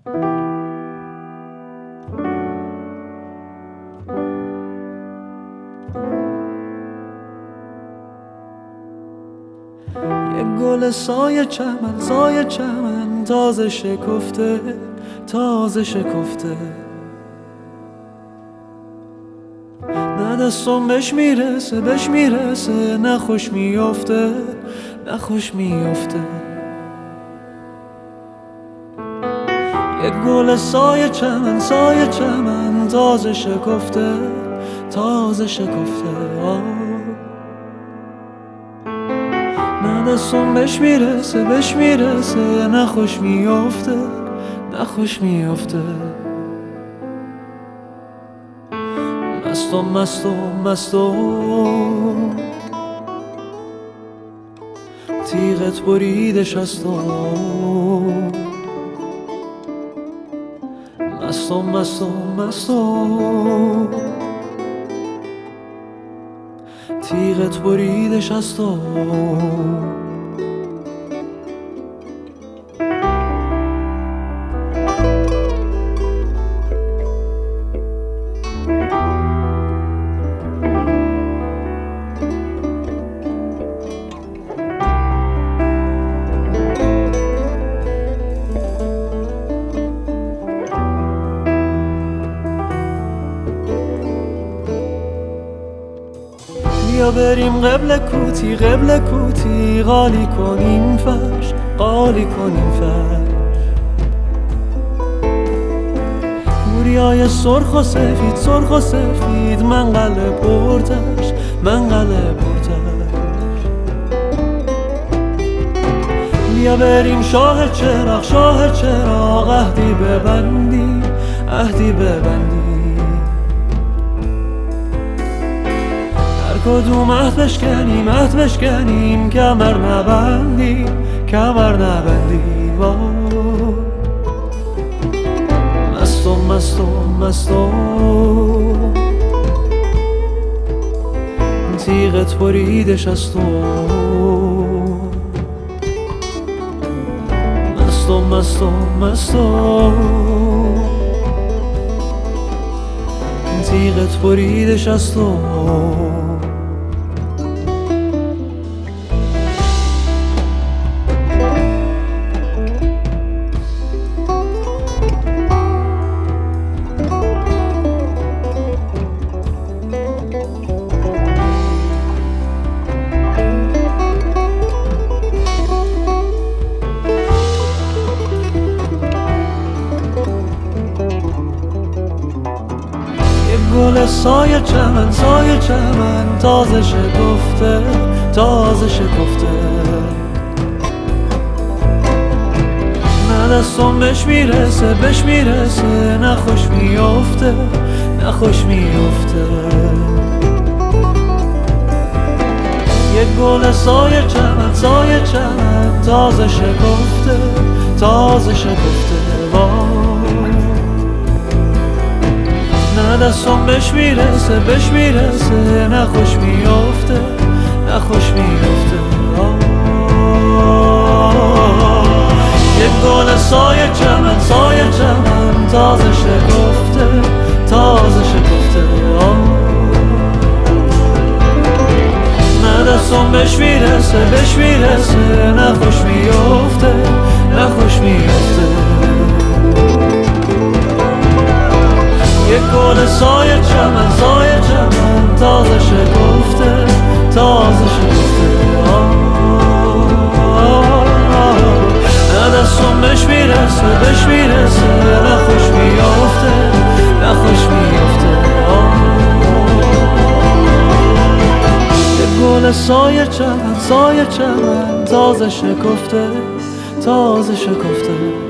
یک گل سایه چمن تازه شکفته نه دستم بهش میرسه نه خوش میفته یک گل سایه چمن تازه شکفته نه دستم بهش میرسه نه خوش میفته مستم تیغت بریده شستم مستم تیغت بریده شستم بیا بریم قبل کوتی قالی کنیم فرش موریای سرخ و سفید من قلب پرتش بیا بریم شاه چراغ عهدی ببندی کدوم عهد بشکنیم کمر نبندی مستم تیغت بریده شستم مستم تیغت بریده شستم گل سایه چمن تازه شکفته نه دستم بهش میرسه نه خوش میفته یک گل سایه چمن تازه شکفته نه دستم بهش میرسه نه خوش میفته یک گل سایه چمن تازه شکفته نه دستم بهش میرسه نه خوش میفته یک گل سایه چمن تازه شکفته نه دستم بهش میرسه نه خوش میفته یک گل سایه چمن تازه شکفته